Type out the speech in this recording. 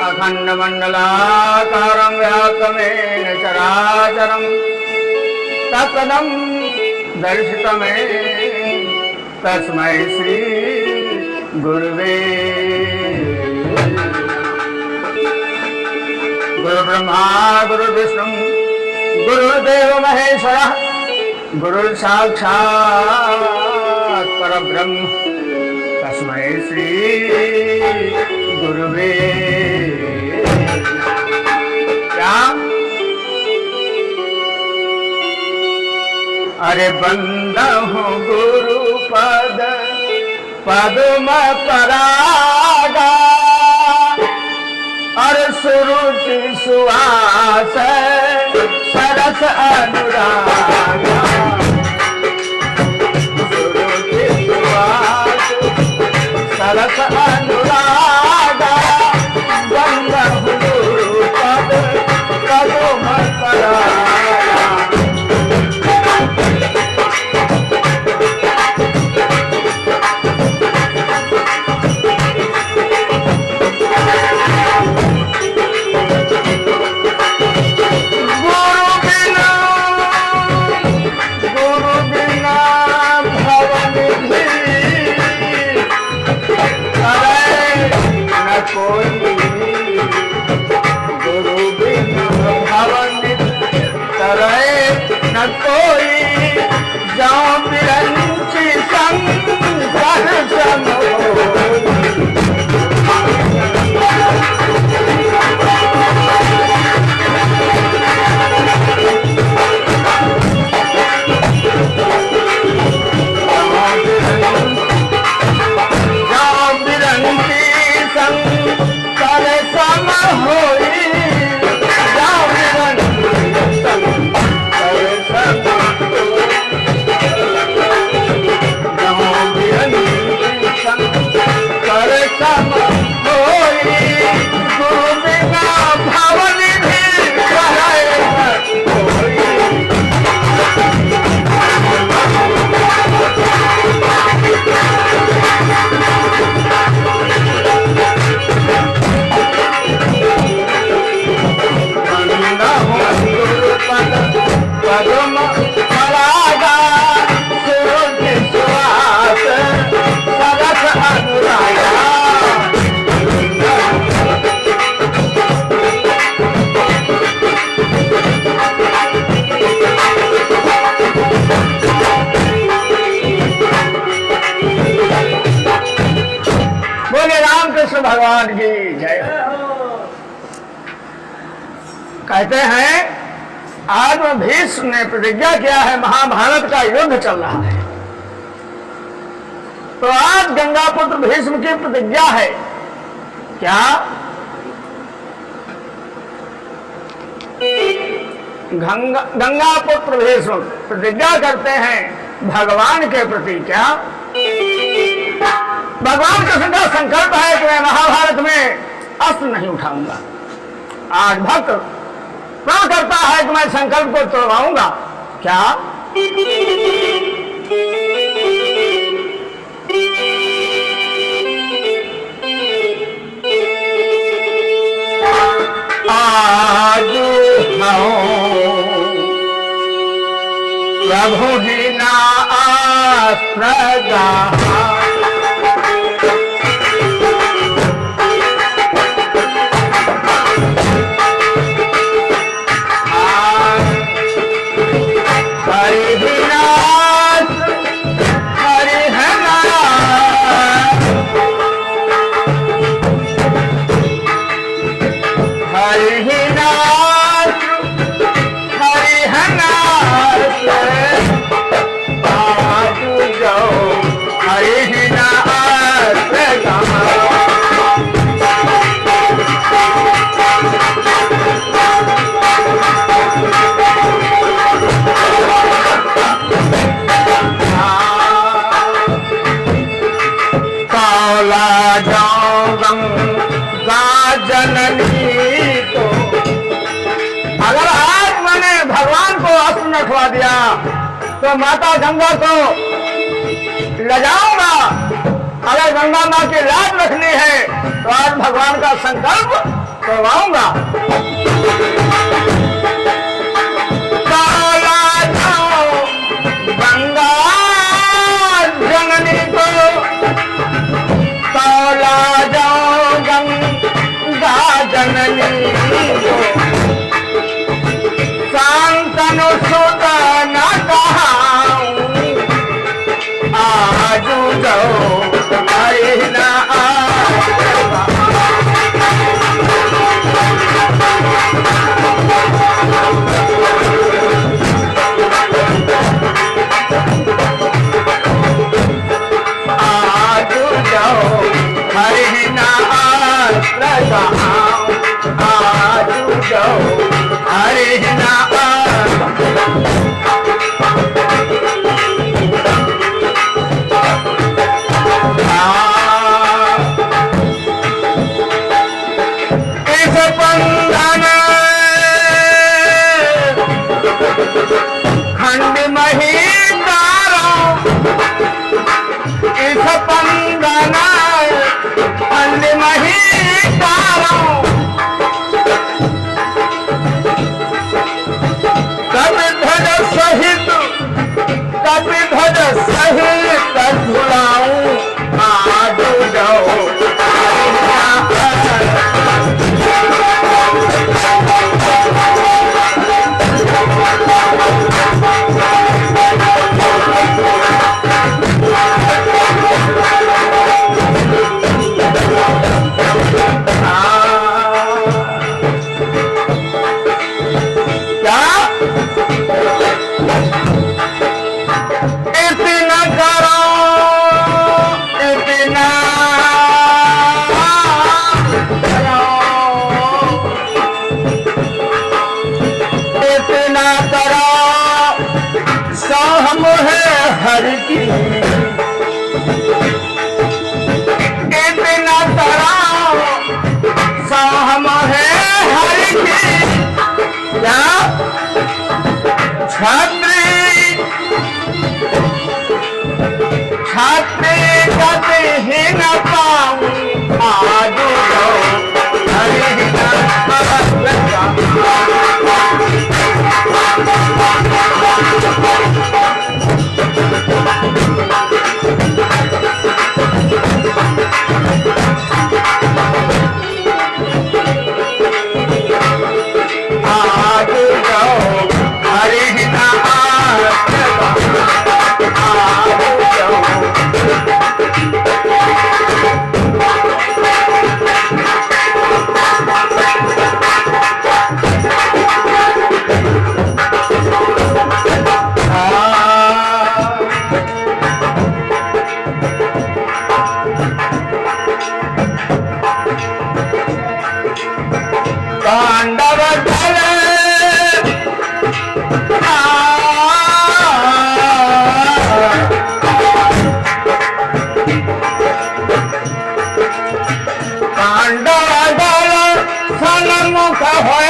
अखण्डमण्डलाकारं व्याप्तमेन चराचरं तत्पदं दर्शितमे तस्मै श्री गुरुवे गुरुब्रह्मा गुरुविष्णु गुरुदेव महेश्वरः गुरुसाक्षात् परब्रह्म तस्मै श्री गुरुवे क्या अरे बंदहु गुरु पद पद्म परागा अरे सुरुचि सुवास सरस अनुरागा सुरुचि सुवास सरस अनुरागा बंदहु गुरु पद पद्म परागा कोई जाओ बिरंची संकर जाओ बिरंची संकर सम होई जाओ भगवान की जय। कहते हैं आज भीष्म ने प्रतिज्ञा किया है, महाभारत का युद्ध चल रहा है, तो आज गंगापुत्र भीष्म की प्रतिज्ञा है क्या? गंगापुत्र भीष्म प्रतिज्ञा करते हैं भगवान के प्रति क्या? भगवान का सदा संकल्प है कि मैं महाभारत में अस्त्र नहीं उठाऊंगा। आज भक्त प्रण करता है कि मैं संकल्प को तोड़वाऊंगा क्या? आज प्रभु ही ना अस्त्र रखवा दिया तो माता गंगा को ले जाऊंगा अगर गंगा माँ की लाज रखनी है तो आज भगवान का संकल्प करवाऊंगा। गंगा जननी को तौला जाओ, गंगा जननी को शांतनु सुता न कहाऊं, आजू जाओ हरि ना खंड मही इस पंगना खंड मही कवि ध्वज सहित झुलाऊं, आज जाओ हरि की इतना तराओ सहम है हरि की, क्या छात्री कभी ही न पाऊं, आज हरि पांडव दल सन्मुख हो